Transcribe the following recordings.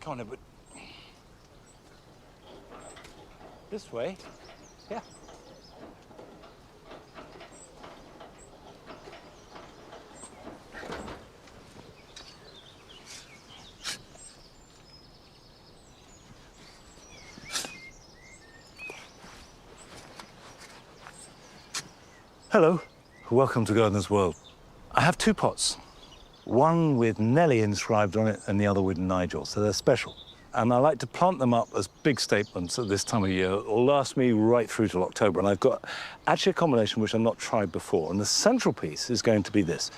Come on, Edward. This way. Yeah. Hello, welcome to Gardener's World. I have two pots, one with Nellie inscribed on it and the other with Nigel, so they're special. And I like to plant them up as big statements at this time of year. It'll last me right through till October, and I've got actually a combination which I've not tried before, and the central piece is going to be this.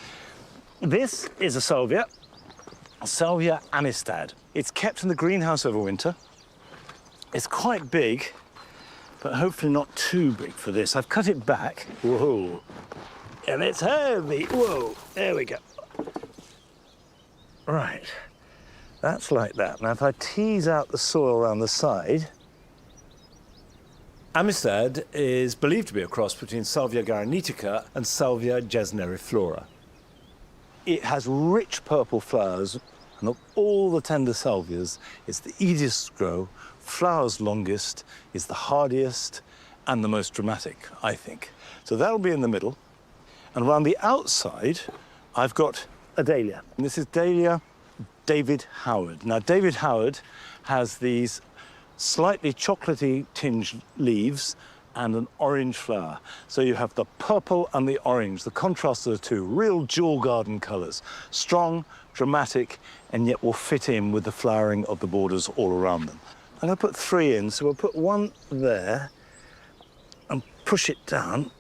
This is a Salvia Amistad. It's kept in the greenhouse over winter. It's quite big, but hopefully not too big for this. I've cut it back. Whoa. And it's heavy. Whoa. There we go. Right. That's like that. Now, if I tease out the soil around the side... Amistad is believed to be a cross between Salvia garanetica and Salvia gesneriflora. It has rich purple flowers, and of all the tender salvias, it's the easiest to grow, flowers longest, is the hardiest, and the most dramatic, I think. So that'll be in the middle. And around the outside, I've got a dahlia. And this is Dahlia David Howard. Now, David Howard has these slightly chocolatey tinged leaves and an orange flower. So you have the purple and the orange, the contrast of the two, real jewel garden colours. Strong, dramatic, and yet will fit in with the flowering of the borders all around them. I'm going to put three in, so we'll put one there and push it down.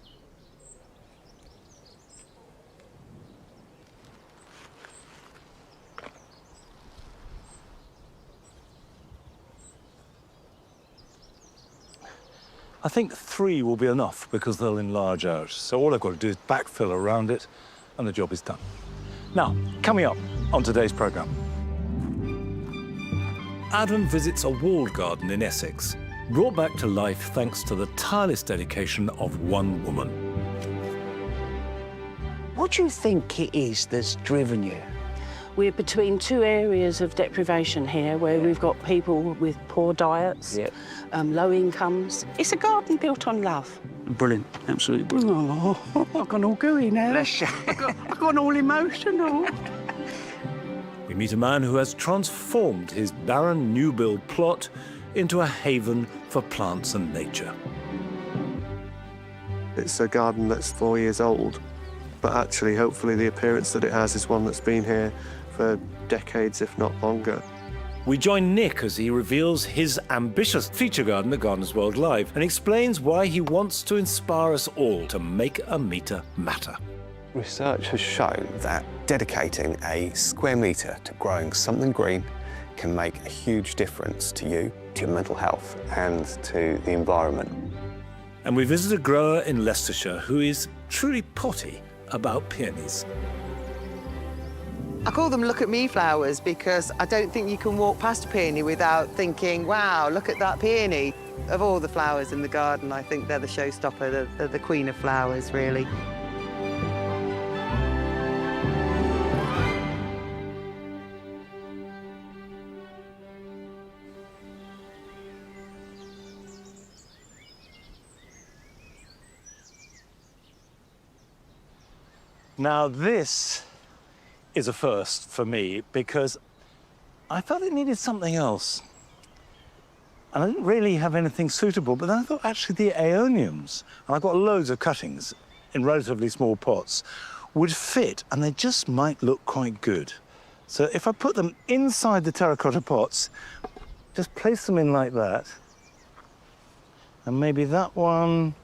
I think three will be enough because they'll enlarge out. So all I've got to do is backfill around it and the job is done. Now, coming up on today's programme. Adam visits a walled garden in Essex, brought back to life thanks to the tireless dedication of one woman. What do you think it is that's driven you? We're between two areas of deprivation here, where we've got people with poor diets, low incomes. It's a garden built on love. Brilliant, absolutely brilliant. Oh, I've gone all gooey now. Bless you. I've gone all emotional. We meet a man who has transformed his barren new build plot into a haven for plants and nature. It's a garden that's 4 years old, but actually, hopefully, the appearance that it has is one that's been here for decades, if not longer. We join Nick as he reveals his ambitious feature garden at Gardener's World Live and explains why he wants to inspire us all to make a metre matter. Research has shown that dedicating a square metre to growing something green can make a huge difference to you, to your mental health and to the environment. And we visit a grower in Leicestershire who is truly potty about peonies. I call them look at me flowers because I don't think you can walk past a peony without thinking, wow, look at that peony. Of all the flowers in the garden, I think they're the showstopper, they're the queen of flowers, really. Now this is a first for me because I felt it needed something else. And I didn't really have anything suitable, but then I thought actually the aeoniums, and I've got loads of cuttings in relatively small pots, would fit and they just might look quite good. So if I put them inside the terracotta pots, just place them in like that, and maybe that one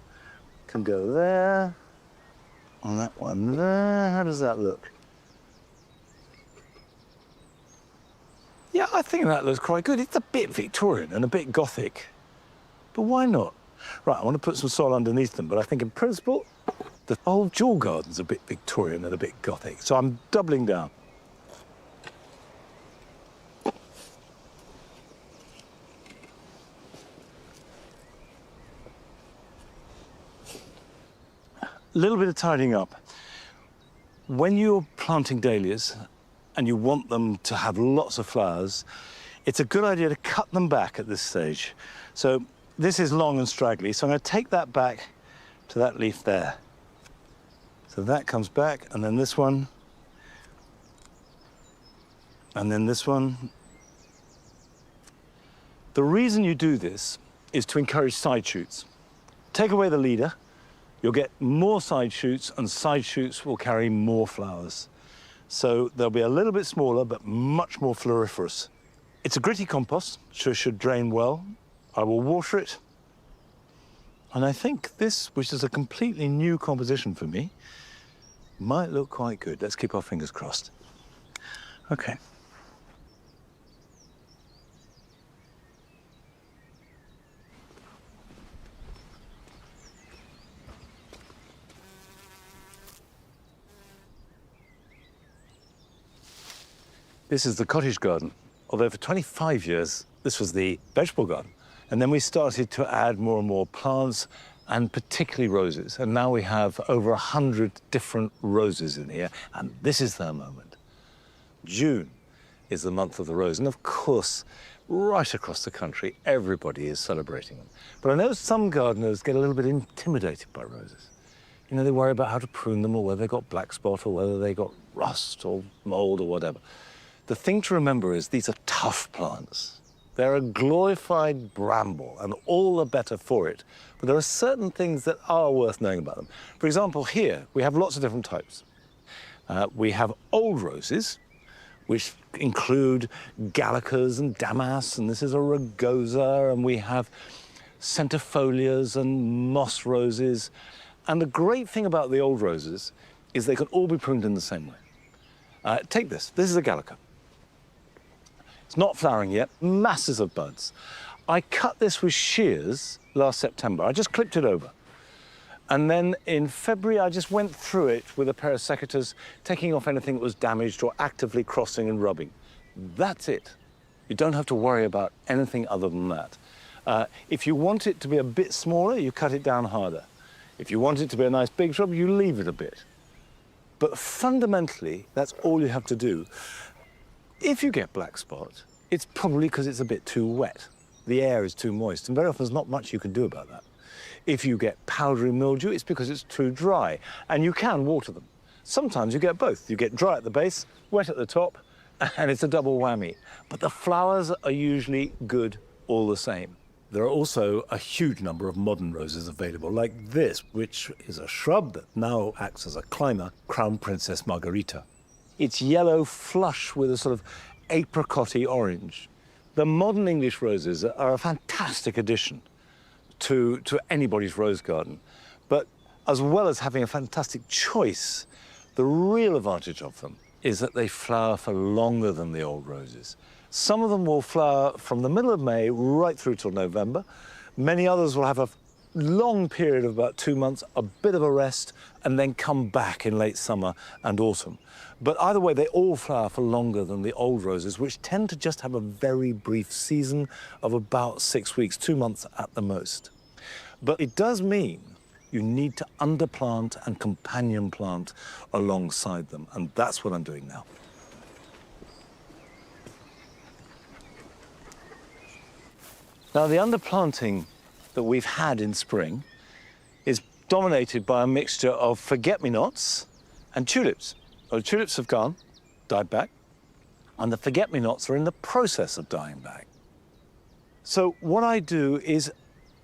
can go there, and that one there. How does that look? Yeah, I think that looks quite good. It's a bit Victorian and a bit Gothic, but why not? Right, I want to put some soil underneath them, but I think in principle, the whole jewel garden's a bit Victorian and a bit Gothic, so I'm doubling down. A little bit of tidying up. When you're planting dahlias and you want them to have lots of flowers, it's a good idea to cut them back at this stage. So this is long and straggly, so I'm going to take that back to that leaf there. So that comes back, and then this one, and then this one. The reason you do this is to encourage side shoots. Take away the leader, you'll get more side shoots, and side shoots will carry more flowers. So they'll be a little bit smaller, but much more floriferous. It's a gritty compost, so it should drain well. I will water it. And I think this, which is a completely new composition for me, might look quite good. Let's keep our fingers crossed. Okay. This is the cottage garden, although for 25 years, this was the vegetable garden. And then we started to add more and more plants, and particularly roses. And now we have over 100 different roses in here, and this is their moment. June is the month of the rose, and of course, right across the country, everybody is celebrating them. But I know some gardeners get a little bit intimidated by roses. You know, they worry about how to prune them, or whether they've got black spot, or whether they got rust or mold or whatever. The thing to remember is these are tough plants. They're a glorified bramble, and all the better for it. But there are certain things that are worth knowing about them. For example, here, we have lots of different types. We have old roses, which include gallicas and damas, and this is a rugosa, and we have centifolias and moss roses. And the great thing about the old roses is they can all be pruned in the same way. Take this. This is a gallica. It's not flowering yet, masses of buds. I cut this with shears last September. I just clipped it over. And then in February, I just went through it with a pair of secateurs, taking off anything that was damaged or actively crossing and rubbing. That's it. You don't have to worry about anything other than that. If you want it to be a bit smaller, you cut it down harder. If you want it to be a nice big shrub, you leave it a bit. But fundamentally, that's all you have to do. If you get black spot, it's probably because it's a bit too wet. The air is too moist, and very often there's not much you can do about that. If you get powdery mildew, it's because it's too dry, and you can water them. Sometimes you get both. You get dry at the base, wet at the top, and it's a double whammy. But the flowers are usually good all the same. There are also a huge number of modern roses available, like this, which is a shrub that now acts as a climber, Crown Princess Margarita. It's yellow, flush with a sort of apricot-y orange. The modern English roses are a fantastic addition to anybody's rose garden. But as well as having a fantastic choice, the real advantage of them is that they flower for longer than the old roses. Some of them will flower from the middle of May right through till November. Many others will have a long period of about 2 months, a bit of a rest, and then come back in late summer and autumn. But either way, they all flower for longer than the old roses, which tend to just have a very brief season of about 6 weeks, 2 months at the most. But it does mean you need to underplant and companion plant alongside them, and that's what I'm doing now. Now, the underplanting that we've had in spring is dominated by a mixture of forget-me-nots and tulips. Well, the tulips have gone, died back, and the forget-me-nots are in the process of dying back. So what I do is,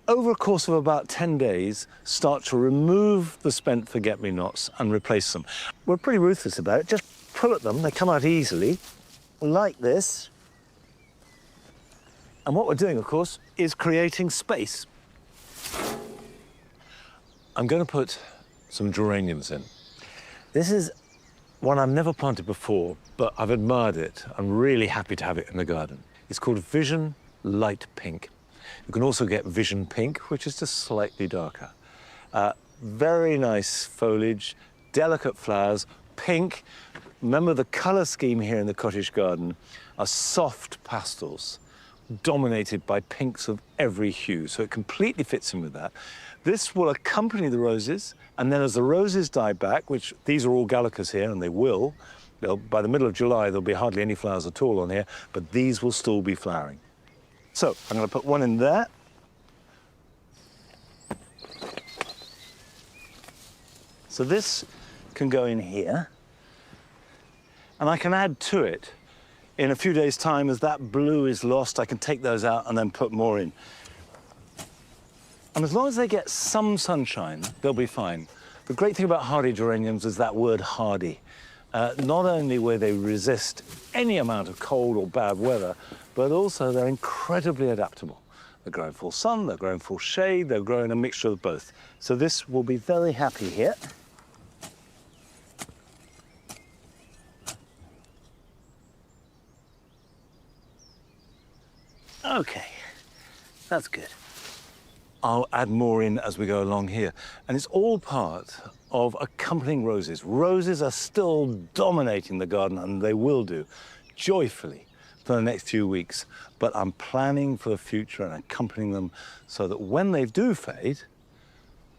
over a course of about 10 days, start to remove the spent forget-me-nots and replace them. We're pretty ruthless about it. Just pull at them, they come out easily, like this. And what we're doing, of course, is creating space. I'm going to put some geraniums in. This is one I've never planted before, but I've admired it. I'm really happy to have it in the garden. It's called Vision Light Pink. You can also get Vision Pink, which is just slightly darker. Very nice foliage, delicate flowers, pink. Remember, the colour scheme here in the cottage garden are soft pastels, dominated by pinks of every hue, so it completely fits in with that. This will accompany the roses, and then as the roses die back, which these are all gallicas here, and they will, By the middle of July, there'll be hardly any flowers at all on here, but these will still be flowering. So I'm going to put one in there. So this can go in here, and I can add to it. In a few days' time, as that blue is lost, I can take those out and then put more in. And as long as they get some sunshine, they'll be fine. The great thing about hardy geraniums is that word hardy. Not only will they resist any amount of cold or bad weather, but also they're incredibly adaptable. They grow in full sun, they grow in full shade, they grow in a mixture of both. So this will be very happy here. Okay, that's good. I'll add more in as we go along here. And it's all part of accompanying roses. Roses are still dominating the garden, and they will do, joyfully, for the next few weeks. But I'm planning for the future and accompanying them so that when they do fade,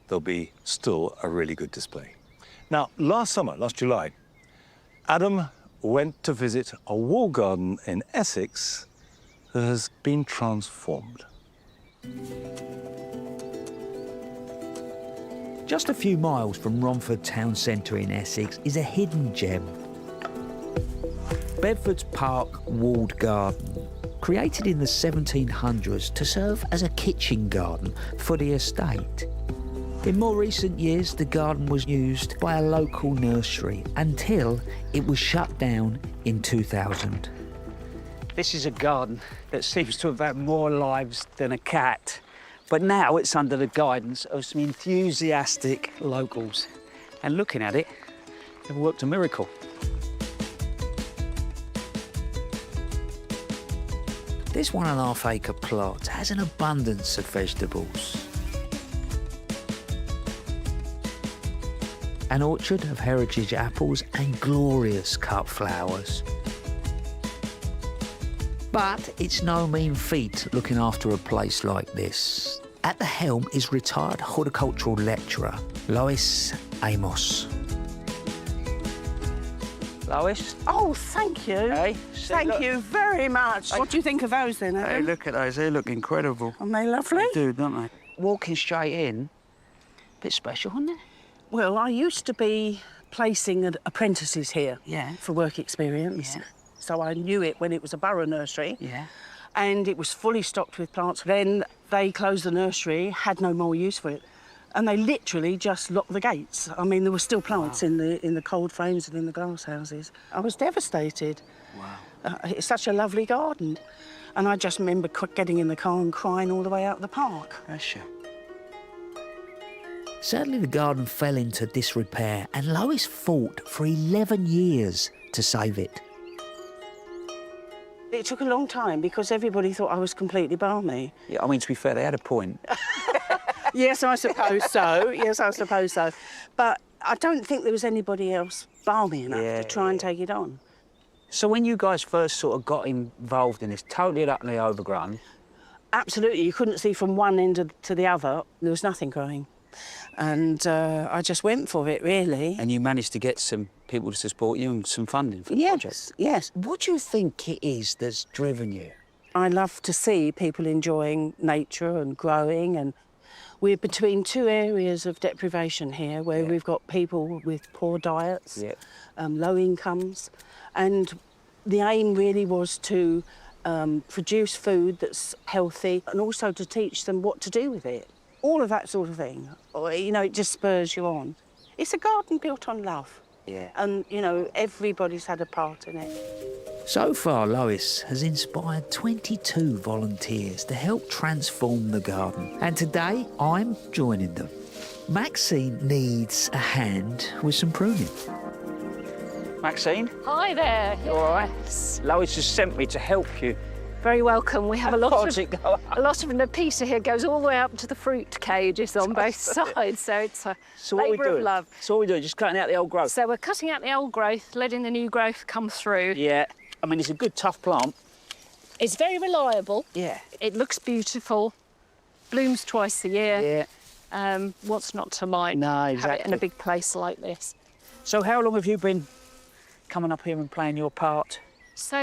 there'll be still a really good display. Now, last July, Adam went to visit a wall garden in Essex that has been transformed. Just a few miles from Romford town centre in Essex is a hidden gem. Bedford's Park Walled Garden, created in the 1700s to serve as a kitchen garden for the estate. In more recent years, the garden was used by a local nursery until it was shut down in 2000. This is a garden that seems to have had more lives than a cat. But now it's under the guidance of some enthusiastic locals. And looking at it, they've worked a miracle. This 1.5 acre plot has an abundance of vegetables. An orchard of heritage apples and glorious cut flowers. But it's no mean feat looking after a place like this. At the helm is retired horticultural lecturer Lois Amos. Lois? Oh, thank you. Hey, Thank you very much. What do you think of those then, Adam? Hey, look at those. They look incredible. Aren't they lovely? They do, don't they? Walking straight in, a bit special, isn't it? Well, I used to be placing apprentices here Yeah. for work experience. Yeah. So I knew it when it was a borough nursery. Yeah. And it was fully stocked with plants. Then they closed the nursery, had no more use for it. And they literally just locked the gates. I mean, there were still plants in the cold frames and in the glass houses. I was devastated. Wow. It's such a lovely garden. And I just remember getting in the car and crying all the way out the park. Bless you. Sadly, the garden fell into disrepair and Lois fought for 11 years to save it. It took a long time because everybody thought I was completely balmy. Yeah, I mean, to be fair, they had a point. Yes, I suppose so. Yes, I suppose so. But I don't think there was anybody else balmy enough to try and take it on. So when you guys first sort of got involved in this, totally and utterly overgrown? Absolutely. You couldn't see from one end to the other. There was nothing growing. And I just went for it, really. And you managed to get some people to support you and some funding for the project? Yes. What do you think it is that's driven you? I love to see people enjoying nature and growing, and we're between two areas of deprivation here where we've got people with poor diets, low incomes, and the aim really was to produce food that's healthy and also to teach them what to do with it. All of that sort of thing. You know, it just spurs you on. It's a garden built on love. Yeah. And, you know, everybody's had a part in it. So far, Lois has inspired 22 volunteers to help transform the garden. And today, I'm joining them. Maxine needs a hand with some pruning. Maxine? Hi there. You all right? Yes. Lois has sent me to help you. Very welcome. We have a lot How's it going? of Nepeta here goes all the way up to the fruit cages on both sides, so it's a So what are we labour of doing? love. So what are we doing? Just cutting out the old growth? So we're cutting out the old growth, letting the new growth come through. Yeah. I mean, it's a good, tough plant. It's very reliable. Yeah. It looks beautiful. Blooms twice a year. Yeah. What's not to like? No, Have it in exactly. a big place like this. So how long have you been coming up here and playing your part? So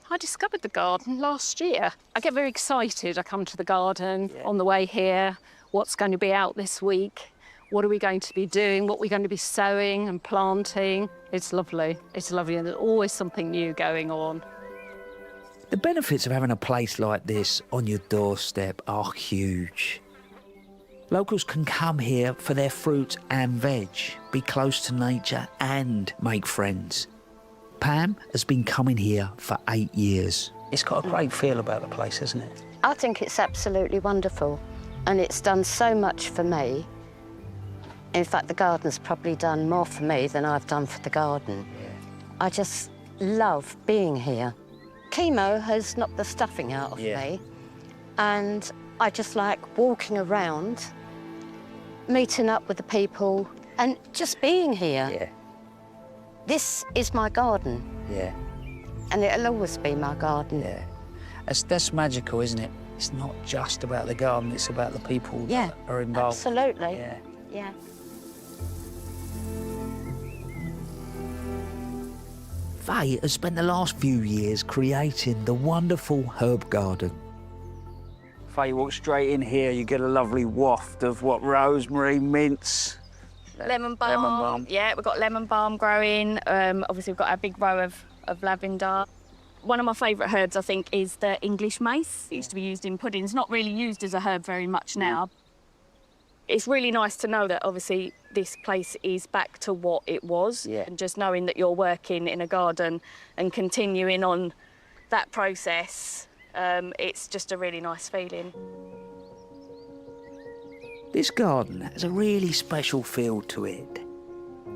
I discovered the garden last year. I get very excited. I come to the garden on the way here. What's going to be out this week? What are we going to be doing? What we're going to be sowing and planting? It's lovely. It's lovely, and there's always something new going on. The benefits of having a place like this on your doorstep are huge. Locals can come here for their fruit and veg, be close to nature and make friends. Pam has been coming here for 8 years. It's got a great feel about the place, hasn't it? I think it's absolutely wonderful, and it's done so much for me. In fact, the garden's probably done more for me than I've done for the garden. I just love being here. Chemo has knocked the stuffing out of me, and I just like walking around, meeting up with the people, and just being here. Yeah. This is my garden, Yeah. and it'll always be my garden. Yeah. That's magical, isn't it? It's not just about the garden, it's about the people that are involved. Absolutely. Yeah. Yeah. Faye has spent the last few years creating the wonderful herb garden. If you walk straight in here, you get a lovely waft of what, rosemary, mints. Lemon balm. Lemon balm. Yeah, we've got lemon balm growing. Obviously, we've got a big row of lavender. One of my favourite herbs, I think, is the English mace. It used to be used in puddings, not really used as a herb very much now. It's really nice to know that, obviously, this place is back to what it was. Yeah. And just knowing that you're working in a garden and continuing on that process, it's just a really nice feeling. This garden has a really special feel to it.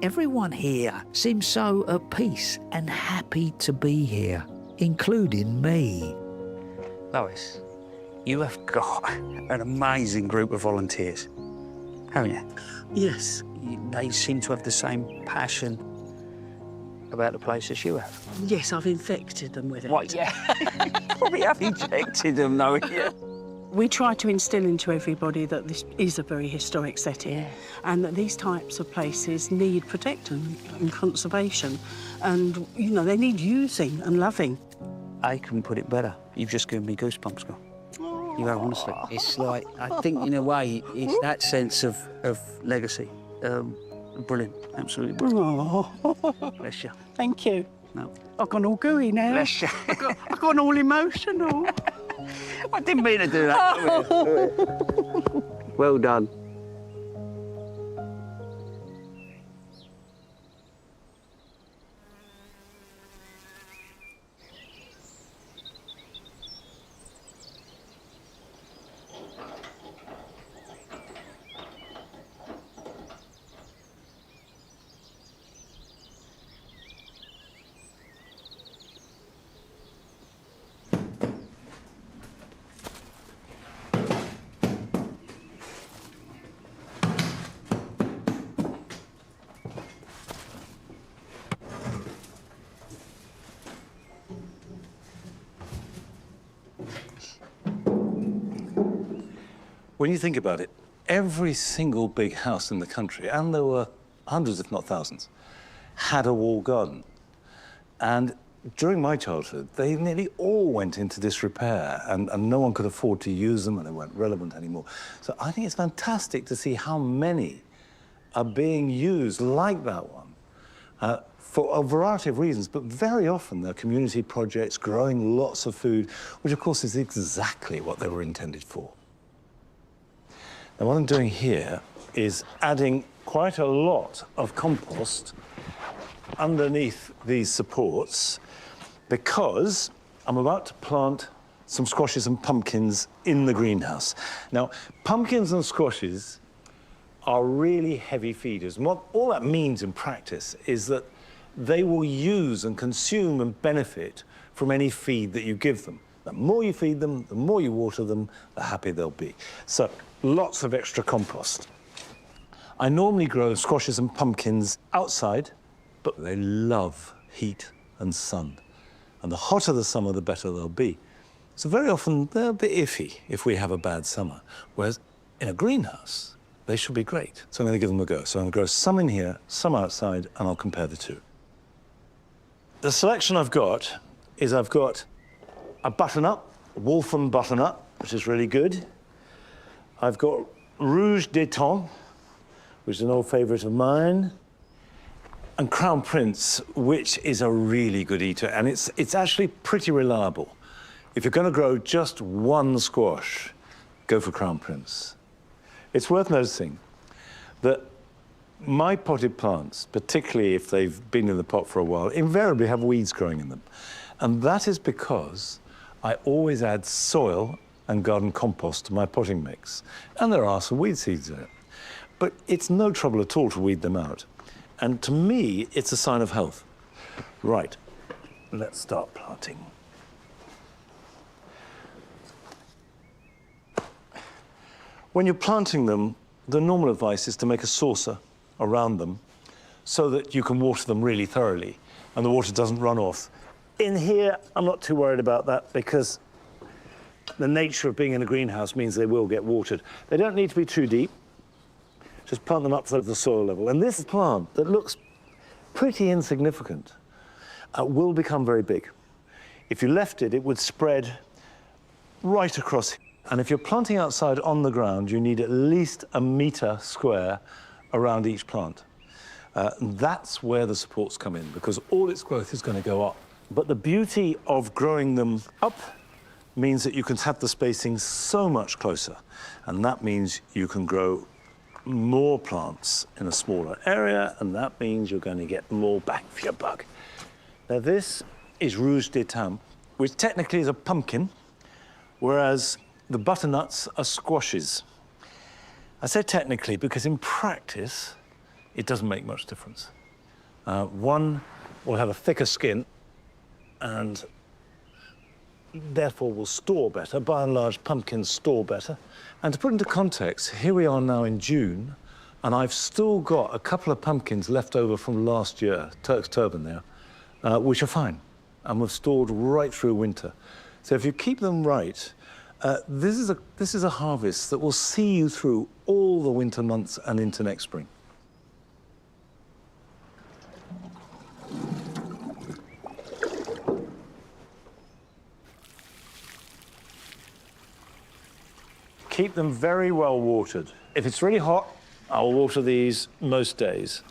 Everyone here seems so at peace and happy to be here, including me. Lois, you have got an amazing group of volunteers, haven't you? Yes. They seem to have the same passion about the place as you have. Yes, I've infected them with it. What, yeah. Probably have injected them, though, yeah. We try to instil into everybody that this is a very historic setting and that these types of places need protection and conservation, and, you know, they need using and loving. I couldn't put it better. You've just given me goosebumps, girl. You have, honestly. It's like, I think, in a way, it's that sense of legacy. Brilliant, absolutely brilliant. Oh, Bless you. thank you. No. I've gone all gooey now. Bless you. I've gone all emotional. I didn't mean to do that. Well done. When you think about it, every single big house in the country, and there were hundreds, if not thousands, had a walled garden. And during my childhood, they nearly all went into disrepair, and no one could afford to use them, and they weren't relevant anymore. So I think it's fantastic to see how many are being used like that one for a variety of reasons, but very often they're community projects, growing lots of food, which of course is exactly what they were intended for. Now, what I'm doing here is adding quite a lot of compost underneath these supports because I'm about to plant some squashes and pumpkins in the greenhouse. Now, pumpkins and squashes are really heavy feeders. And what all that means in practice is that they will use and consume and benefit from any feed that you give them. The more you feed them, the more you water them, the happier they'll be. So, lots of extra compost. I normally grow squashes and pumpkins outside, but they love heat and sun. And the hotter the summer, the better they'll be. So very often, they're a bit iffy if we have a bad summer. Whereas in a greenhouse, they should be great. So I'm going to give them a go. So I'm going to grow some in here, some outside, and I'll compare the two. The selection I've got is I've got a butternut, Waltham butternut, which is really good. I've got Rouge d'Étang, which is an old favourite of mine, and Crown Prince, which is a really good eater, and it's actually pretty reliable. If you're going to grow just one squash, go for Crown Prince. It's worth noticing that my potted plants, particularly if they've been in the pot for a while, invariably have weeds growing in them. And that is because I always add soil and garden compost to my potting mix. And there are some weed seeds in it. But it's no trouble at all to weed them out. And to me, it's a sign of health. Right, let's start planting. When you're planting them, the normal advice is to make a saucer around them so that you can water them really thoroughly and the water doesn't run off. In here, I'm not too worried about that because the nature of being in a greenhouse means they will get watered. They don't need to be too deep. Just plant them up to the soil level. And this plant that looks pretty insignificant will become very big. If you left it, it would spread right across. And if you're planting outside on the ground, you need at least 1 metre square around each plant. That's where the supports come in, because all its growth is going to go up. But the beauty of growing them up means that you can have the spacing so much closer. And that means you can grow more plants in a smaller area, and that means you're going to get more bang for your buck. Now, this is Rouge d'Étang, which technically is a pumpkin, whereas the butternuts are squashes. I say technically because in practice, it doesn't make much difference. One will have a thicker skin and therefore will store better. By and large, pumpkins store better. And to put into context, here we are now in June, and I've still got a couple of pumpkins left over from last year, Turk's Turban there, which are fine, and were stored right through winter. So if you keep them right, this is a harvest that will see you through all the winter months and into next spring. Keep them very well watered. If it's really hot, I'll water these most days.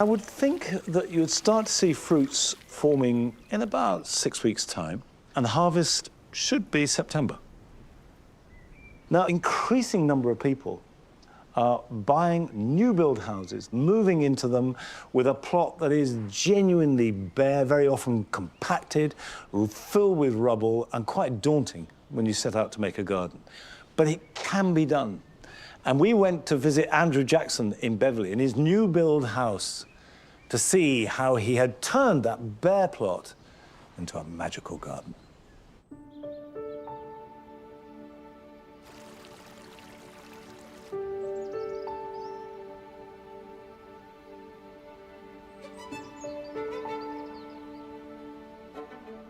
I would think that you'd start to see fruits forming in about 6 weeks' time, and the harvest should be September. Now, increasing number of people are buying new build houses, moving into them with a plot that is genuinely bare, very often compacted, filled with rubble, and quite daunting when you set out to make a garden. But it can be done. And we went to visit Andrew Jackson in Beverley in his new build house to see how he had turned that bare plot into a magical garden.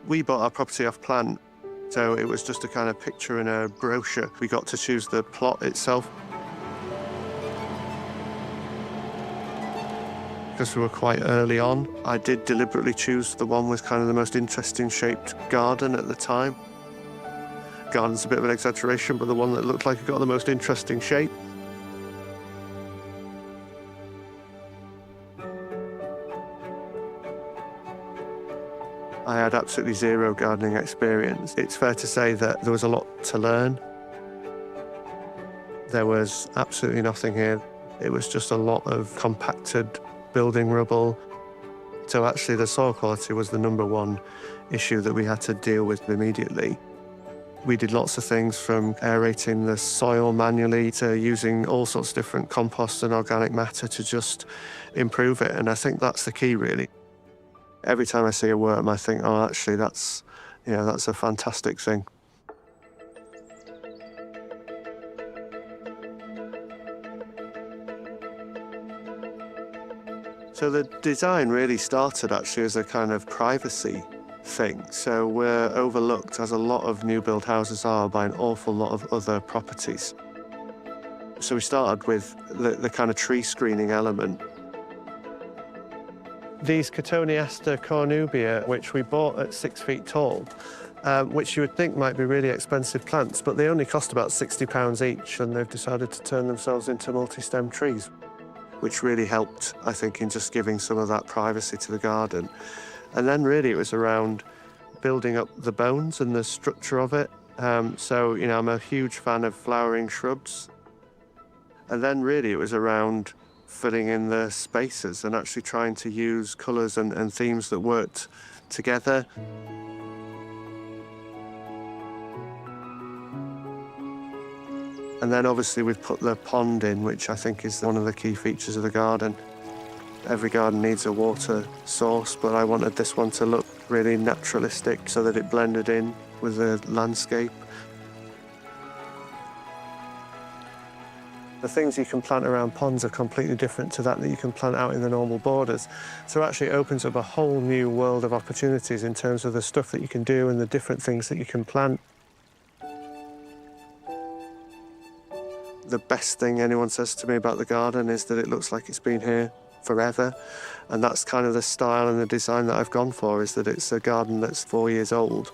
We bought our property off plan, so it was just a kind of picture in a brochure. We got to choose the plot itself. Because we were quite early on, I did deliberately choose the one with kind of the most interesting shaped garden at the time. Garden's a bit of an exaggeration, but the one that looked like it got the most interesting shape. I had absolutely zero gardening experience. It's fair to say that there was a lot to learn. There was absolutely nothing here. It was just a lot of compacted building rubble. So actually the soil quality was the #1 issue that we had to deal with immediately. We did lots of things from aerating the soil manually to using all sorts of different compost and organic matter to just improve it. And I think that's the key, really. Every time I see a worm, I think, oh, actually, that's a fantastic thing. So the design really started actually as a kind of privacy thing. So we're overlooked, as a lot of new build houses are, by an awful lot of other properties. So we started with the kind of tree screening element. these Cotoneaster cornubia, which we bought at 6 feet tall, which you would think might be really expensive plants, but they only cost about £60 each, and they've decided to turn themselves into multi-stem trees, which really helped, I think, in just giving some of that privacy to the garden. And then really it was around building up the bones and the structure of it. So, you know, I'm a huge fan of flowering shrubs. And then really it was around filling in the spaces and actually trying to use colours and themes that worked together. And then obviously we've put the pond in, which I think is one of the key features of the garden. Every garden needs a water source, but I wanted this one to look really naturalistic so that it blended in with the landscape. The things you can plant around ponds are completely different to that you can plant out in the normal borders. So it actually opens up a whole new world of opportunities in terms of the stuff that you can do and the different things that you can plant. The best thing anyone says to me about the garden is that it looks like it's been here forever. And that's kind of the style and the design that I've gone for, is that it's a garden that's 4 years old.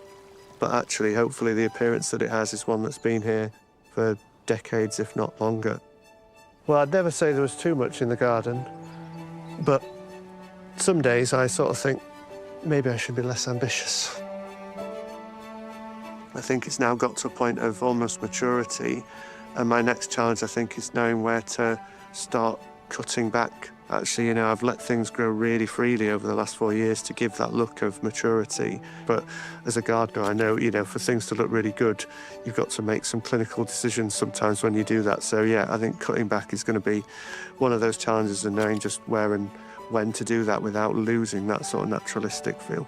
But actually, hopefully, the appearance that it has is one that's been here for decades, if not longer. Well, I'd never say there was too much in the garden, but some days I sort of think maybe I should be less ambitious. I think it's now got to a point of almost maturity, and my next challenge, I think, is knowing where to start cutting back. Actually, you know, I've let things grow really freely over the last 4 years to give that look of maturity. But as a gardener, I know, you know, for things to look really good, you've got to make some clinical decisions sometimes when you do that. So, yeah, I think cutting back is going to be one of those challenges, and knowing just where and when to do that without losing that sort of naturalistic feel.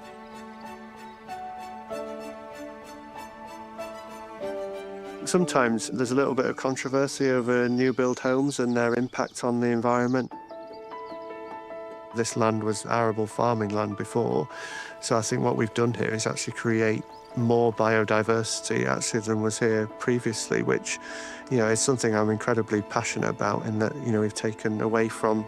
Sometimes there's a little bit of controversy over new build homes and their impact on the environment. This land was arable farming land before, so I think what we've done here is actually create more biodiversity actually than was here previously, which, you know, is something I'm incredibly passionate about, in that, you know, we've taken away from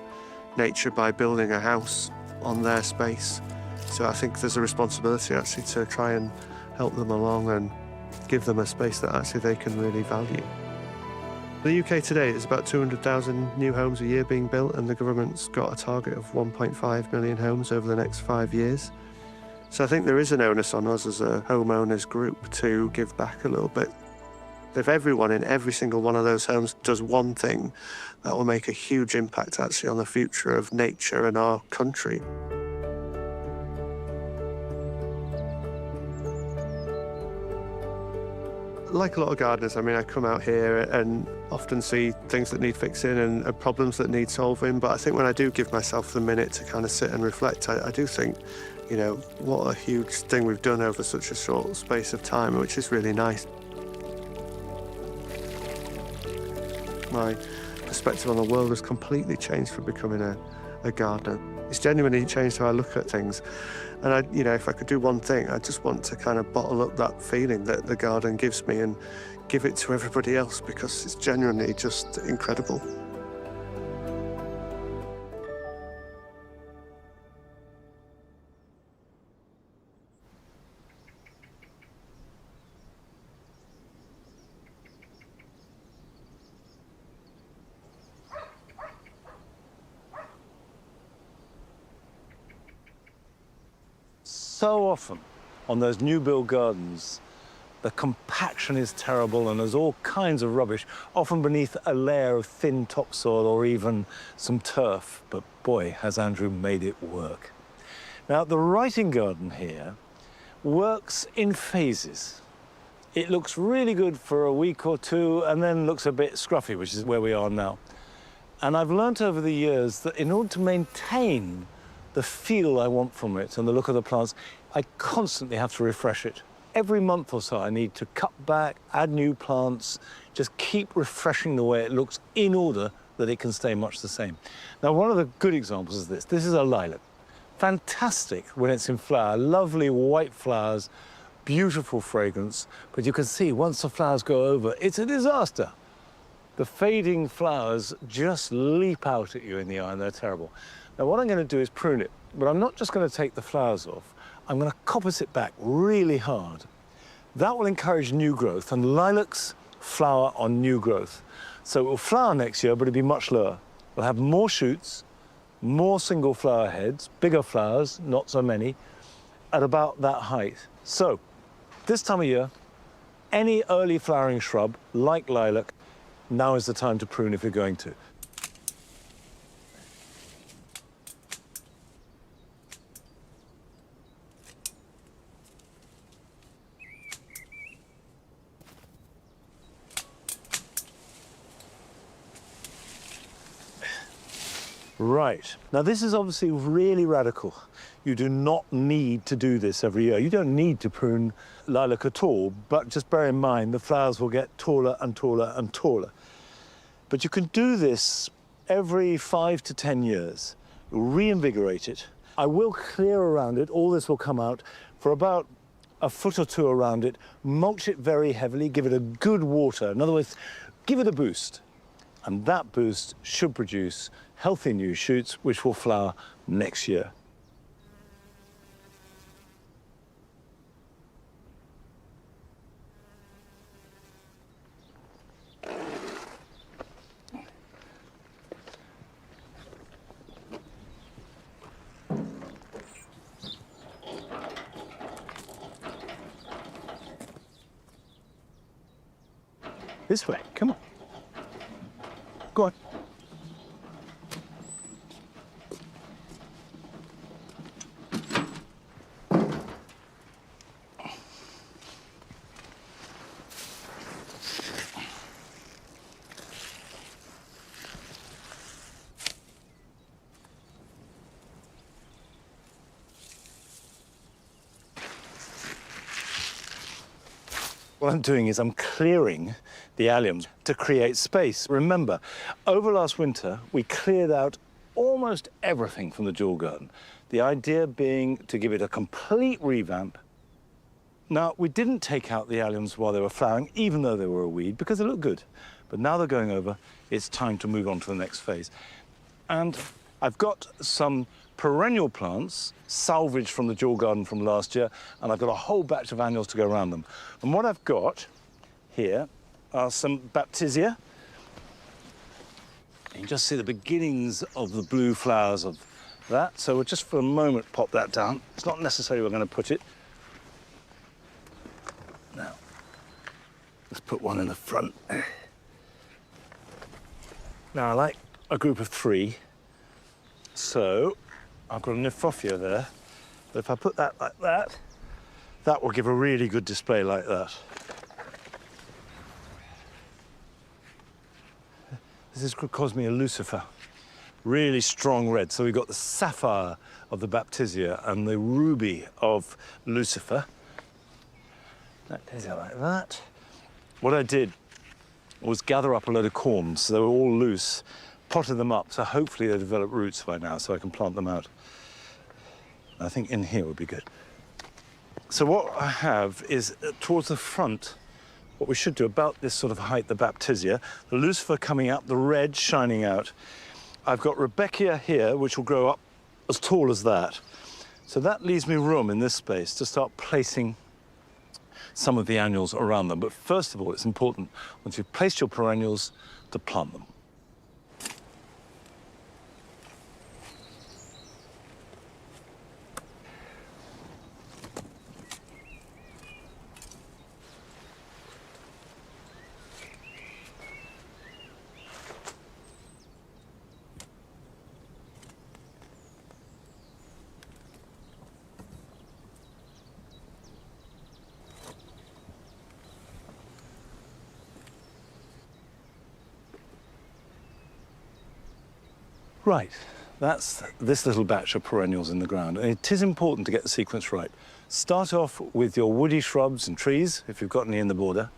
nature by building a house on their space. So I think there's a responsibility actually to try and help them along and give them a space that actually they can really value. The UK today is about 200,000 new homes a year being built, and the government's got a target of 1.5 million homes over the next 5 years. So I think there is an onus on us as a homeowners group to give back a little bit. If everyone in every single one of those homes does one thing, that will make a huge impact actually on the future of nature and our country. Like a lot of gardeners, I mean, I come out here and often see things that need fixing and problems that need solving, but I think when I do give myself the minute to kind of sit and reflect, I do think, you know, what a huge thing we've done over such a short space of time, which is really nice. My perspective on the world has completely changed from becoming a gardener. It's genuinely changed how I look at things. And you know, if I could do one thing, I just want to kind of bottle up that feeling that the garden gives me and give it to everybody else, because it's genuinely just incredible. So often on those new build gardens, the compaction is terrible and there's all kinds of rubbish, often beneath a layer of thin topsoil or even some turf. But boy, has Andrew made it work. Now, the writing garden here works in phases. It looks really good for a week or two and then looks a bit scruffy, which is where we are now. And I've learnt over the years that in order to maintain the feel I want from it and the look of the plants, I constantly have to refresh it. Every month or so, I need to cut back, add new plants, just keep refreshing the way it looks in order that it can stay much the same. Now, one of the good examples is this. This is a lilac. Fantastic when it's in flower, lovely white flowers, beautiful fragrance, but you can see once the flowers go over, it's a disaster. The fading flowers just leap out at you in the eye and they're terrible. Now what I'm going to do is prune it, but I'm not just going to take the flowers off. I'm going to coppice it back really hard. That will encourage new growth, and lilacs flower on new growth. So it will flower next year, but it'll be much lower. We'll have more shoots, more single flower heads, bigger flowers, not so many, at about that height. So this time of year, any early flowering shrub, like lilac, now is the time to prune if you're going to. Right. Now, this is obviously really radical. You do not need to do this every year. You don't need to prune lilac at all, but just bear in mind the flowers will get taller and taller and taller. But you can do this every 5 to 10 years, reinvigorate it. I will clear around it, all this will come out for about a foot or two around it, mulch it very heavily, give it a good water. In other words, give it a boost. And that boost should produce healthy new shoots, which will flower next year. This way, come on. Go on. What I'm doing is I'm clearing the alliums to create space. Remember, over last winter, we cleared out almost everything from the jewel garden. The idea being to give it a complete revamp. Now, we didn't take out the alliums while they were flowering, even though they were a weed, because they look good. But now they're going over, it's time to move on to the next phase. And I've got some perennial plants salvaged from the jewel garden from last year, and I've got a whole batch of annuals to go around them. And what I've got here are some baptisia. You can just see the beginnings of the blue flowers of that. So we'll just for a moment pop that down. It's not necessary we're going to put it. Now, let's put one in the front. Now, I like a group of 3. So I've got a Nymphophia there. But if I put that like that, that will give a really good display like that. This is Cosmea lucifer. Really strong red. So we've got the sapphire of the baptisia and the ruby of lucifer. Baptisia like that. What I did was gather up a load of corms, so they were all loose, potted them up, so hopefully they develop roots by now, so I can plant them out. I think in here would be good. So what I have is towards the front, what we should do about this sort of height, the baptisia, the lucifer coming up, the red shining out. I've got Rudbeckia here, which will grow up as tall as that. So that leaves me room in this space to start placing some of the annuals around them. But first of all, it's important, once you've placed your perennials, to plant them. Right, that's this little batch of perennials in the ground. And it is important to get the sequence right. Start off with your woody shrubs and trees, if you've got any in the border,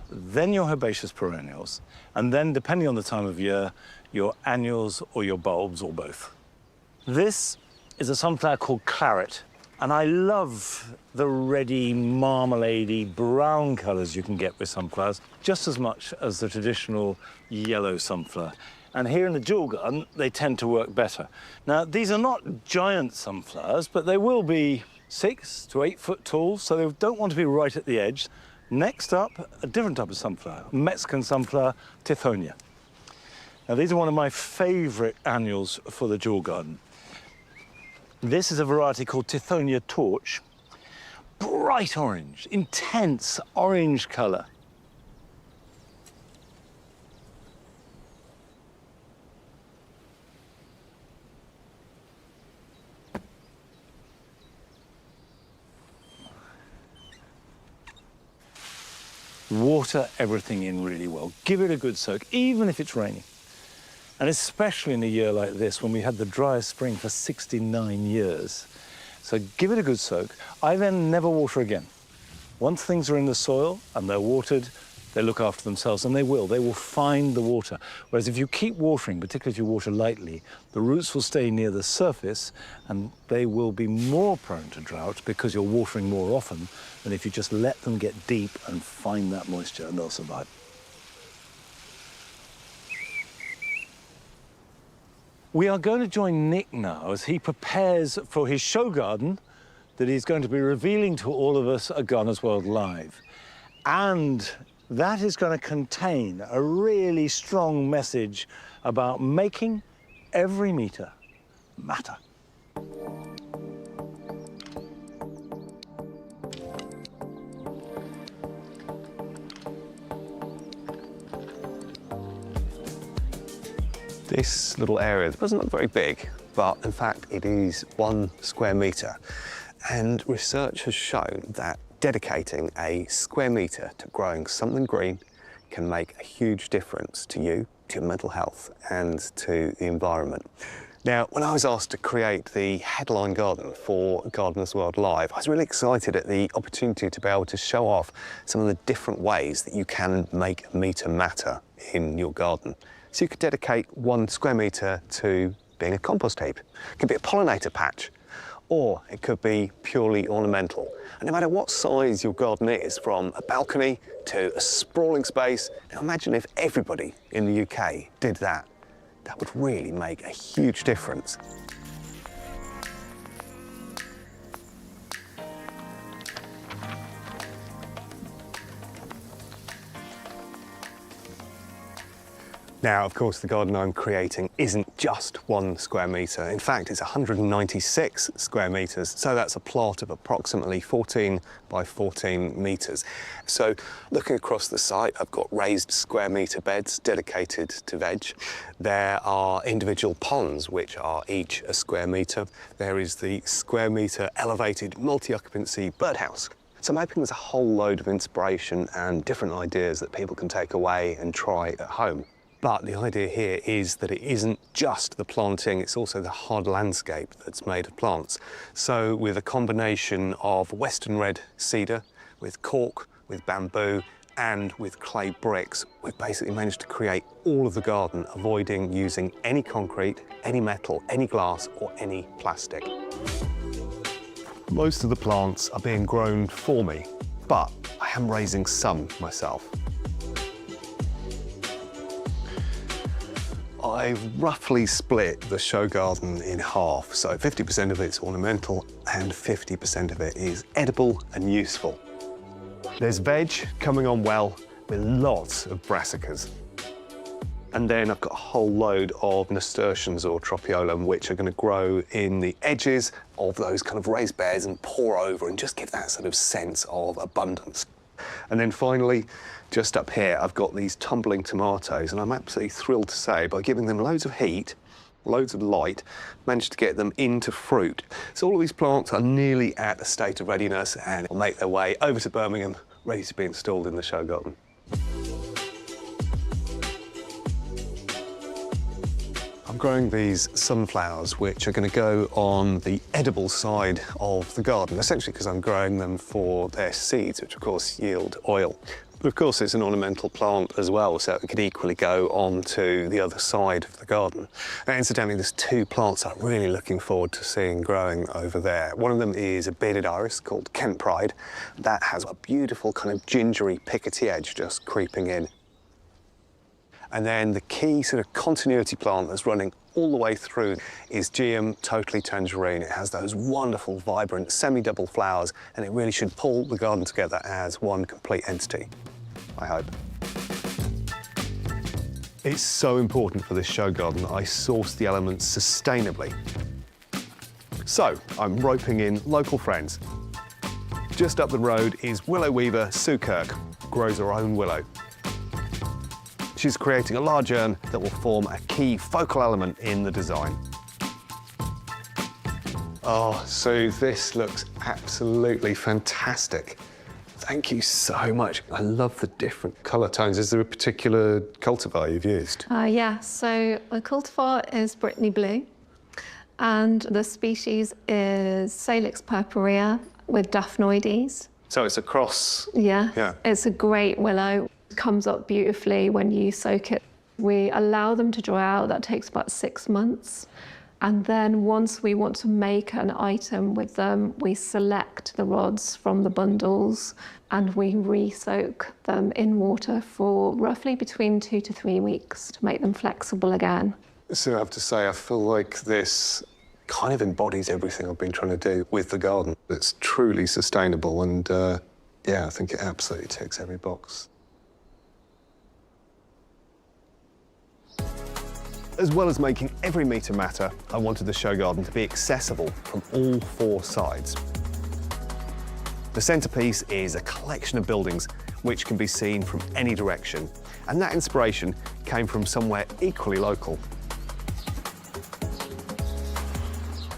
then your herbaceous perennials, and then, depending on the time of year, your annuals or your bulbs or both. This is a sunflower called Claret, and I love the reddy, marmalade-y, brown colours you can get with sunflowers, just as much as the traditional yellow sunflower. And here in the jewel garden, they tend to work better. Now, these are not giant sunflowers, but they will be 6 to 8 foot tall, so they don't want to be right at the edge. Next up, a different type of sunflower, Mexican sunflower, Tithonia. Now, these are one of my favorite annuals for the jewel garden. This is a variety called Tithonia Torch. Bright orange, intense orange color. Water everything in really well. Give it a good soak, even if it's raining. And especially in a year like this, when we had the driest spring for 69 years. So give it a good soak. I then never water again. Once things are in the soil and they're watered, they look after themselves, and they will. They will find the water. Whereas if you keep watering, particularly if you water lightly, the roots will stay near the surface and they will be more prone to drought because you're watering more often than if you just let them get deep and find that moisture, and they'll survive. We are going to join Nick now as he prepares for his show garden that he's going to be revealing to all of us at Gardeners World Live. And that is going to contain a really strong message about making every metre matter. This little area doesn't look very big, but in fact it is 1 square metre. And research has shown that dedicating a square metre to growing something green can make a huge difference to you, to your mental health, and to the environment. Now, when I was asked to create the headline garden for Gardeners World Live, I was really excited at the opportunity to be able to show off some of the different ways that you can make a metre matter in your garden. So you could dedicate 1 square metre to being a compost heap. It could be a pollinator patch, or it could be purely ornamental. And no matter what size your garden is, from a balcony to a sprawling space, now imagine if everybody in the UK did that. That would really make a huge difference. Now, of course, the garden I'm creating isn't just 1 square metre. In fact, it's 196 square metres, so that's a plot of approximately 14 by 14 metres. So, looking across the site, I've got raised square metre beds dedicated to veg. There are individual ponds, which are each a square metre. There is the square metre elevated multi-occupancy birdhouse. So I'm hoping there's a whole load of inspiration and different ideas that people can take away and try at home. But the idea here is that it isn't just the planting, it's also the hard landscape that's made of plants. So with a combination of western red cedar, with cork, with bamboo, and with clay bricks, we've basically managed to create all of the garden, avoiding using any concrete, any metal, any glass, or any plastic. Most of the plants are being grown for me, but I am raising some myself. I've roughly split the show garden in half, so 50% of it's ornamental and 50% of it is edible and useful. There's veg coming on well with lots of brassicas. And then I've got a whole load of nasturtiums or tropiolum, which are going to grow in the edges of those kind of raised beds and pour over and just give that sort of sense of abundance. And then finally, just up here, I've got these tumbling tomatoes, and I'm absolutely thrilled to say, by giving them loads of heat, loads of light, managed to get them into fruit. So all of these plants are nearly at a state of readiness and will make their way over to Birmingham, ready to be installed in the show garden. I'm growing these sunflowers, which are going to go on the edible side of the garden, essentially because I'm growing them for their seeds, which of course yield oil. But of course it's an ornamental plant as well, so it could equally go on to the other side of the garden. Now, incidentally, there's 2 plants I'm really looking forward to seeing growing over there. One of them is a bearded iris called Kent Pride. That has a beautiful kind of gingery pickety edge just creeping in. And then the key sort of continuity plant that's running all the way through is Geum Totally Tangerine. It has those wonderful, vibrant, semi-double flowers, and it really should pull the garden together as one complete entity, I hope. It's so important for this show garden that I source the elements sustainably. So I'm roping in local friends. Just up the road is willow weaver Sue Kirk, grows her own willow. She's creating a large urn that will form a key focal element in the design. Oh, Sue, this looks absolutely fantastic. Thank you so much. I love the different colour tones. Is there a particular cultivar you've used? Yeah, so the cultivar is Brittany Blue, and the species is Salix purpurea with Daphnoides. So it's a cross. Yeah, it's a great willow. It comes up beautifully when you soak it. We allow them to dry out. That takes about 6 months. And then once we want to make an item with them, we select the rods from the bundles and we re-soak them in water for roughly between 2 to 3 weeks to make them flexible again. So I have to say, I feel like this kind of embodies everything I've been trying to do with the garden. It's truly sustainable and, yeah, I think it absolutely ticks every box. As well as making every metre matter, I wanted the show garden to be accessible from all 4 sides. The centrepiece is a collection of buildings which can be seen from any direction, and that inspiration came from somewhere equally local.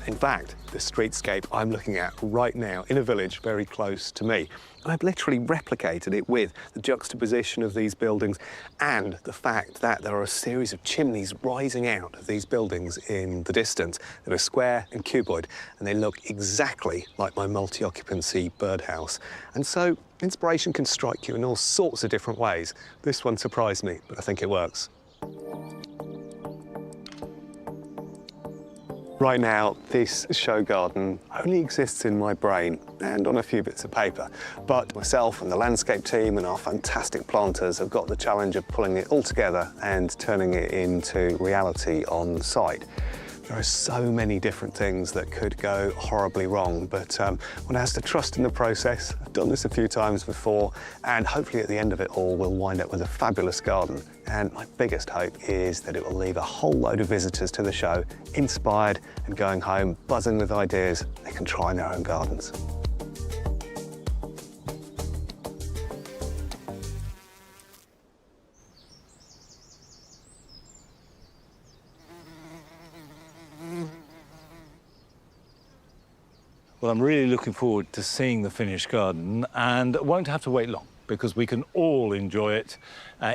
In fact, the streetscape I'm looking at right now in a village very close to me. And I've literally replicated it with the juxtaposition of these buildings and the fact that there are a series of chimneys rising out of these buildings in the distance that are square and cuboid, and they look exactly like my multi-occupancy birdhouse. And so inspiration can strike you in all sorts of different ways. This one surprised me, but I think it works. Right now, this show garden only exists in my brain and on a few bits of paper. But myself and the landscape team and our fantastic planters have got the challenge of pulling it all together and turning it into reality on site. There are so many different things that could go horribly wrong, but one has to trust in the process. I've done this a few times before, and hopefully at the end of it all, we'll wind up with a fabulous garden. And my biggest hope is that it will leave a whole load of visitors to the show inspired and going home buzzing with ideas they can try in their own gardens. Well, I'm really looking forward to seeing the finished garden and won't have to wait long because we can all enjoy it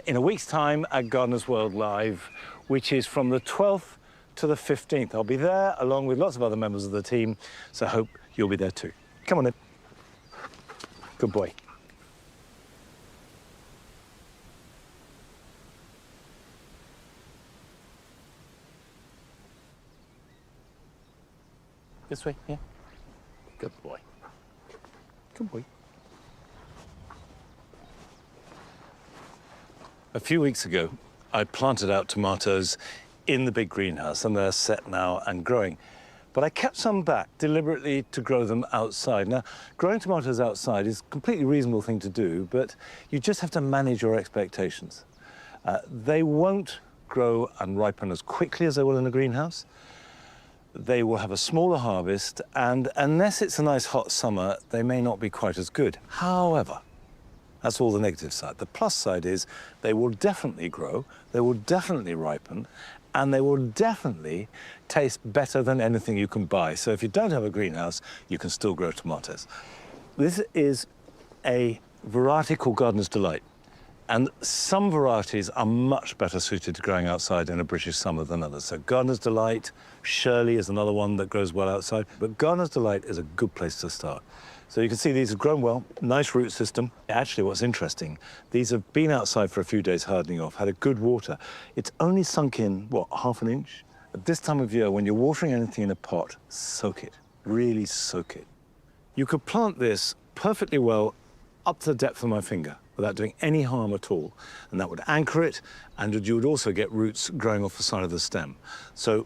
in a week's time at Gardeners World Live, which is from the 12th to the 15th. I'll be there along with lots of other members of the team, so I hope you'll be there too. Come on then. Good boy. This way, yeah. Good boy. Good boy. A few weeks ago, I planted out tomatoes in the big greenhouse, and they're set now and growing. But I kept some back deliberately to grow them outside. Now, growing tomatoes outside is a completely reasonable thing to do, but you just have to manage your expectations. They won't grow and ripen as quickly as they will in the greenhouse. They will have a smaller harvest, and unless it's a nice hot summer, they may not be quite as good. However, that's all the negative side. The plus side is they will definitely grow, they will definitely ripen, and they will definitely taste better than anything you can buy. So if you don't have a greenhouse, you can still grow tomatoes. This is a variety called Gardener's Delight. And some varieties are much better suited to growing outside in a British summer than others. So Gardener's Delight, Shirley is another one that grows well outside. But Gardener's Delight is a good place to start. So you can see these have grown well, nice root system. Actually, what's interesting, these have been outside for a few days hardening off, had a good water. It's only sunk in, what, ½ an inch? At this time of year, when you're watering anything in a pot, soak it, really soak it. You could plant this perfectly well up to the depth of my finger. without doing any harm at all. And that would anchor it, and you would also get roots growing off the side of the stem. So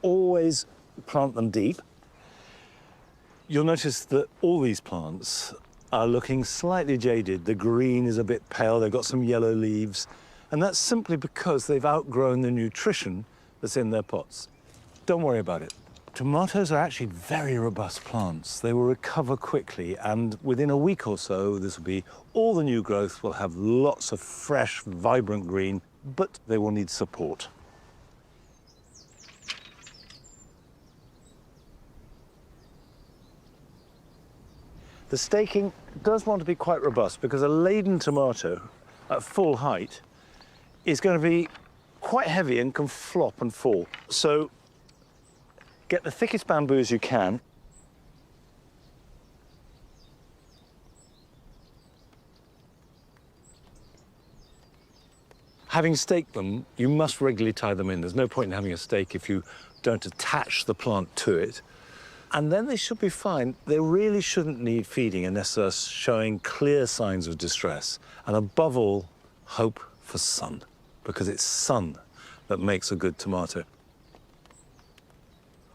always plant them deep. You'll notice that all these plants are looking slightly jaded. The green is a bit pale, they've got some yellow leaves, and that's simply because they've outgrown the nutrition that's in their pots. Don't worry about it. Tomatoes are actually very robust plants. They will recover quickly, and within a week or so, this will be all the new growth will have lots of fresh, vibrant green, but they will need support. The staking does want to be quite robust because a laden tomato at full height is going to be quite heavy and can flop and fall. So get the thickest bamboo as you can. Having staked them, you must regularly tie them in. There's no point in having a stake if you don't attach the plant to it. And then they should be fine. They really shouldn't need feeding unless they're showing clear signs of distress. And above all, hope for sun, because it's sun that makes a good tomato.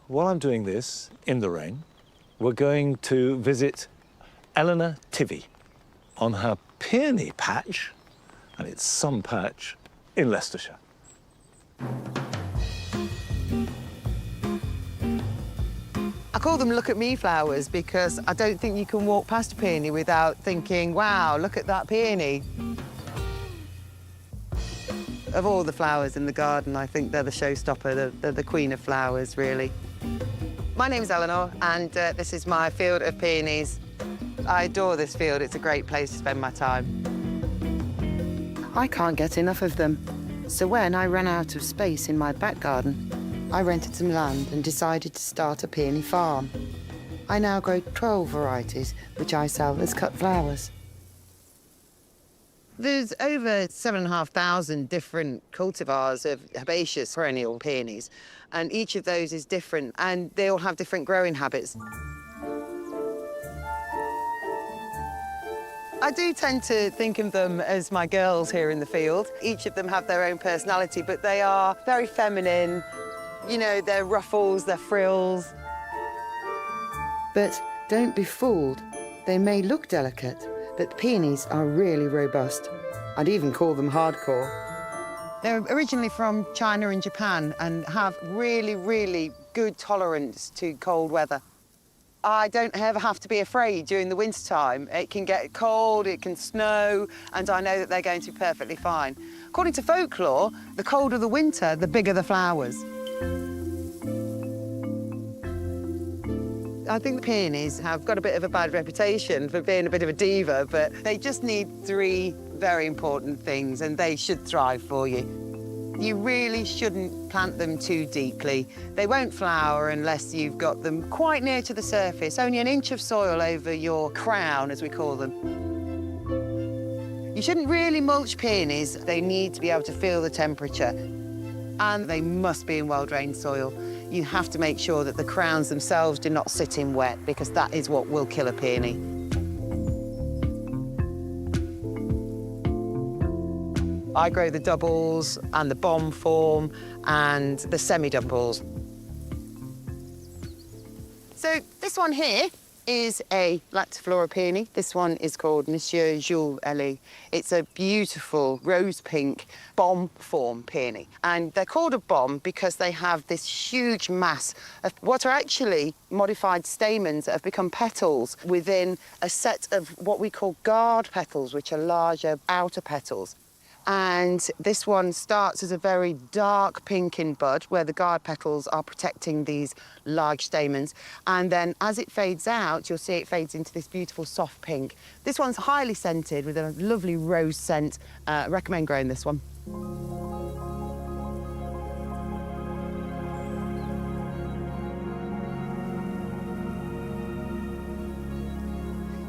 While I'm doing this, in the rain, we're going to visit Eleanor Tivy on her peony patch, and it's some patch, in Leicestershire. I call them look at me flowers because I don't think you can walk past a peony without thinking, wow, look at that peony. Of all the flowers in the garden, I think they're the showstopper, they're the queen of flowers, really. My name's Eleanor, and this is my field of peonies. I adore this field. It's a great place to spend my time. I can't get enough of them. So when I ran out of space in my back garden, I rented some land and decided to start a peony farm. I now grow 12 varieties, which I sell as cut flowers. There's over 7,500 different cultivars of herbaceous perennial peonies, and each of those is different, and they all have different growing habits. I do tend to think of them as my girls here in the field. Each of them have their own personality, but they are very feminine. You know, their ruffles, their frills. But don't be fooled. They may look delicate, but peonies are really robust. I'd even call them hardcore. They're originally from China and Japan and have really, really good tolerance to cold weather. I don't ever have to be afraid during the wintertime. It can get cold, it can snow, and I know that they're going to be perfectly fine. According to folklore, the colder the winter, the bigger the flowers. I think the peonies have got a bit of a bad reputation for being a bit of a diva, but they just need 3 very important things, and they should thrive for you. You really shouldn't plant them too deeply. They won't flower unless you've got them quite near to the surface, only an inch of soil over your crown, as we call them. You shouldn't really mulch peonies. They need to be able to feel the temperature, and they must be in well-drained soil. You have to make sure that the crowns themselves do not sit in wet, because that is what will kill a peony. I grow the doubles and the bomb form and the semi-doubles. So this one here is a Lactiflora peony. This one is called Monsieur Jules Elie. It's a beautiful rose pink bomb form peony. And they're called a bomb because they have this huge mass of what are actually modified stamens that have become petals within a set of what we call guard petals, which are larger outer petals. And this one starts as a very dark pink in bud, where the guard petals are protecting these large stamens. And then as it fades out, you'll see it fades into this beautiful soft pink. This one's highly scented with a lovely rose scent. I recommend growing this one.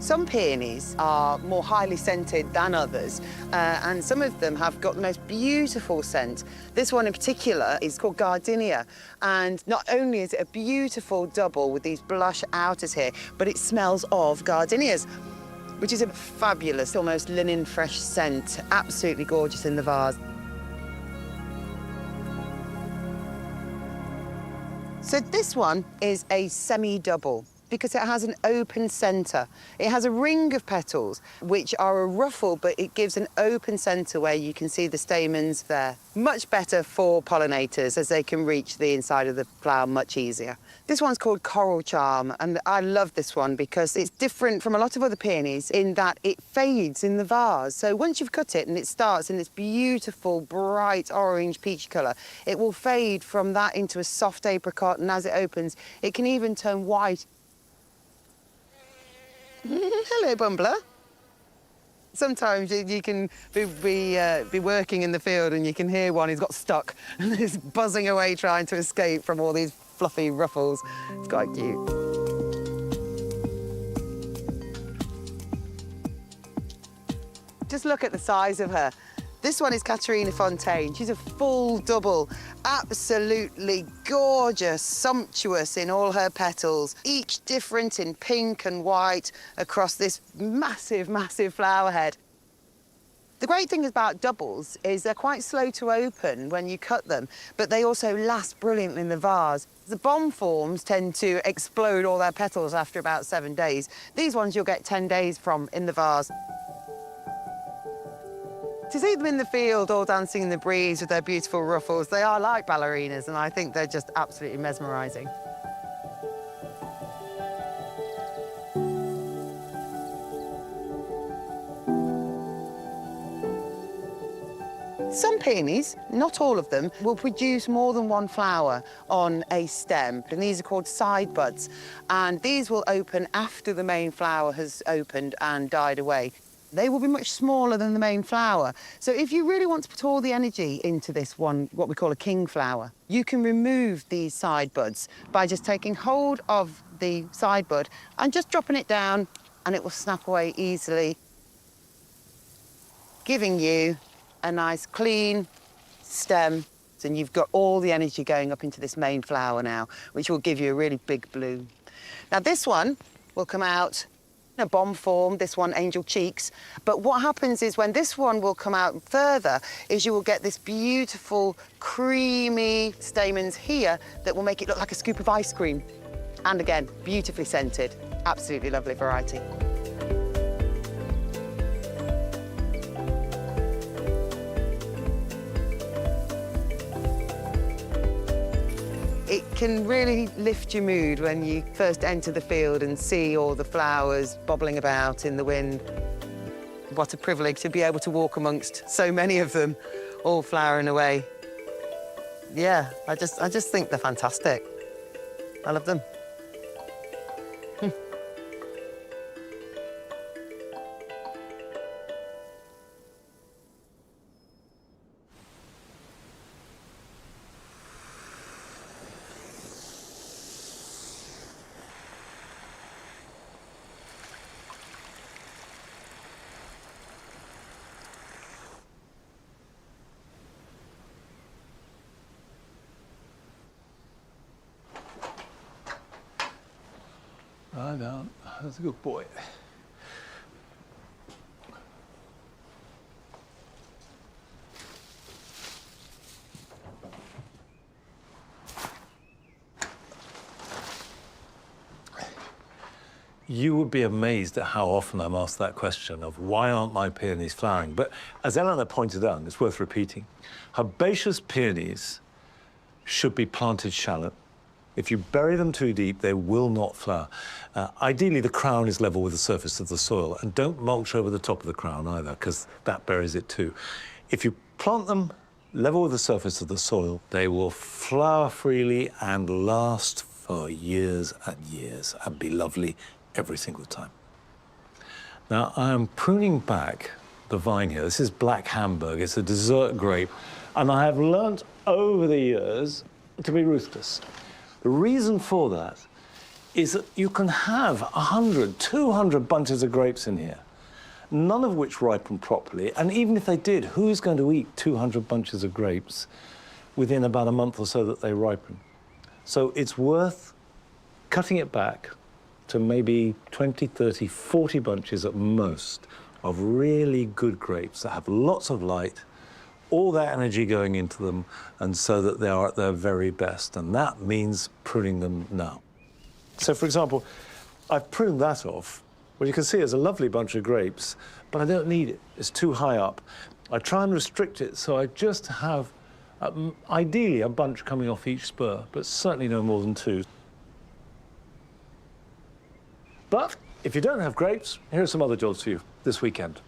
Some peonies are more highly scented than others, and some of them have got the most beautiful scent. This one in particular is called Gardenia, and not only is it a beautiful double with these blush outers here, but it smells of gardenias. which is a fabulous, almost linen fresh scent. Absolutely gorgeous in the vase. So this one is a semi-double because it has an open centre. It has a ring of petals, which are a ruffle, but it gives an open centre where you can see the stamens there. Much better for pollinators as they can reach the inside of the flower much easier. This one's called Coral Charm, and I love this one because it's different from a lot of other peonies in that it fades in the vase. So once you've cut it and it starts in this beautiful, bright orange peach colour, it will fade from that into a soft apricot, and as it opens, it can even turn white. Hello, Bumbler. Sometimes you can be working in the field and you can hear one who's got stuck and is buzzing away trying to escape from all these fluffy ruffles. It's quite cute. Just look at the size of her. This one is Katerina Fontaine. She's a full double, absolutely gorgeous, sumptuous in all her petals, each different in pink and white across this massive, massive flower head. The great thing about doubles is they're quite slow to open when you cut them, but they also last brilliantly in the vase. The bomb forms tend to explode all their petals after about 7 days. These ones you'll get 10 days from in the vase. To see them in the field all dancing in the breeze with their beautiful ruffles, they are like ballerinas, and I think they're just absolutely mesmerising. Some peonies, not all of them, will produce more than one flower on a stem, and these are called side buds, and these will open after the main flower has opened and died away. They will be much smaller than the main flower. So if you really want to put all the energy into this one, what we call a king flower, you can remove these side buds by just taking hold of the side bud and just dropping it down, and it will snap away easily, giving you a nice clean stem, and you've got all the energy going up into this main flower now, which will give you a really big bloom. Now this one will come out in a bomb form, this one Angel Cheeks, but what happens is when this one will come out further is you will get this beautiful creamy stamens here that will make it look like a scoop of ice cream. And again, beautifully scented, absolutely lovely variety. It can really lift your mood when you first enter the field and see all the flowers bobbling about in the wind. What a privilege to be able to walk amongst so many of them, all flowering away. Yeah, I just think they're fantastic. I love them. Lie down. That's a good boy. You would be amazed at how often I'm asked that question of why aren't my peonies flowering? But as Eleanor pointed out, and it's worth repeating, herbaceous peonies should be planted shallow. If you bury them too deep, they will not flower. Ideally, the crown is level with the surface of the soil, and don't mulch over the top of the crown either, because that buries it too. If you plant them level with the surface of the soil, they will flower freely and last for years and be lovely every single time. Now, I am pruning back the vine here. This is Black Hamburg. It's a dessert grape, and I have learnt over the years to be ruthless. The reason for that is that you can have 100, 200 bunches of grapes in here, none of which ripen properly. And even if they did, who's going to eat 200 bunches of grapes within about a month or so that they ripen? So it's worth cutting it back to maybe 20, 30, 40 bunches at most of really good grapes that have lots of light, all that energy going into them, and so that they are at their very best. And that means pruning them now. So, for example, I've pruned that off. Well, you can see it's a lovely bunch of grapes, but I don't need it. It's too high up. I try and restrict it, so I just have, ideally, a bunch coming off each spur, but certainly no more than 2. But if you don't have grapes, here are some other jobs for you this weekend.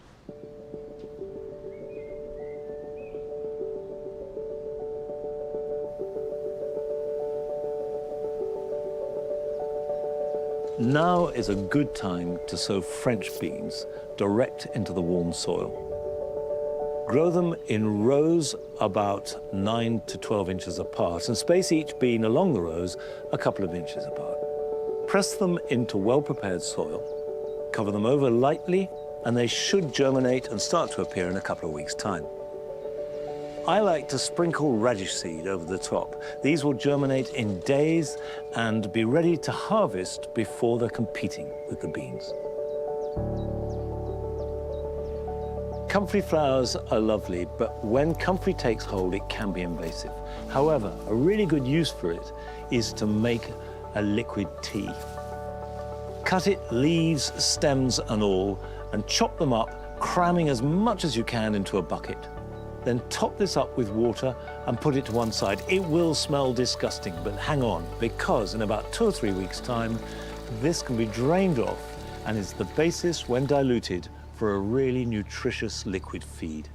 Now is a good time to sow French beans direct into the warm soil. Grow them in rows about 9 to 12 inches apart and space each bean along the rows a couple of inches apart. Press them into well-prepared soil, cover them over lightly, and they should germinate and start to appear in a couple of weeks' time. I like to sprinkle radish seed over the top. These will germinate in days and be ready to harvest before they're competing with the beans. Comfrey flowers are lovely, but when comfrey takes hold, it can be invasive. However, a really good use for it is to make a liquid tea. Cut it, leaves, stems and all, and chop them up, cramming as much as you can into a bucket. Then top this up with water and put it to one side. It will smell disgusting, but hang on, because in about 2 or 3 weeks' time, this can be drained off and is the basis, when diluted, for a really nutritious liquid feed.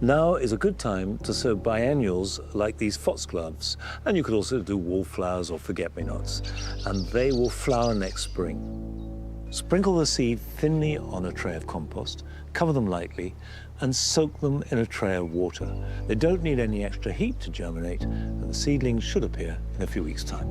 Now is a good time to sow biennials like these foxgloves, and you could also do wallflowers or forget-me-nots, and they will flower next spring. Sprinkle the seed thinly on a tray of compost, cover them lightly, and soak them in a tray of water. They don't need any extra heat to germinate, and the seedlings should appear in a few weeks' time.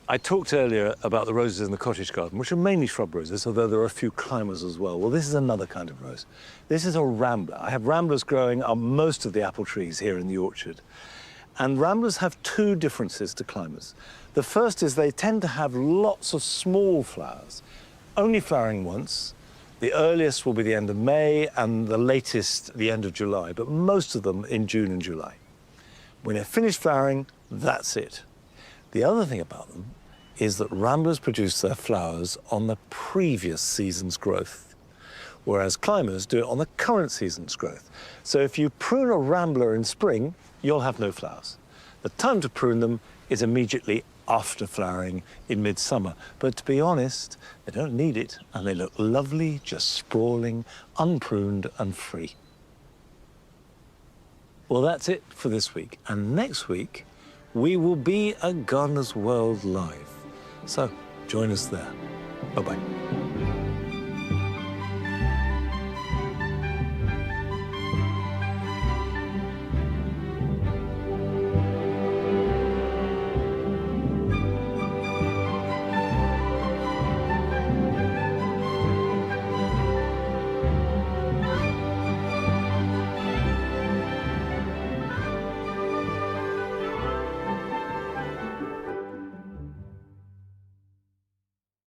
I talked earlier about the roses in the cottage garden, which are mainly shrub roses, although there are a few climbers as well. Well, this is another kind of rose. This is a rambler. I have ramblers growing on most of the apple trees here in the orchard. And ramblers have 2 differences to climbers. The first is they tend to have lots of small flowers, only flowering once. The earliest will be the end of May and the latest the end of July, but most of them in June and July. When they're finished flowering, that's it. The other thing about them is that ramblers produce their flowers on the previous season's growth, whereas climbers do it on the current season's growth. So if you prune a rambler in spring, you'll have no flowers. The time to prune them is immediately after flowering in midsummer. But to be honest, they don't need it, and they look lovely, just sprawling, unpruned and free. Well, that's it for this week. And next week, we will be at Gardener's World Live. So join us there. Bye-bye.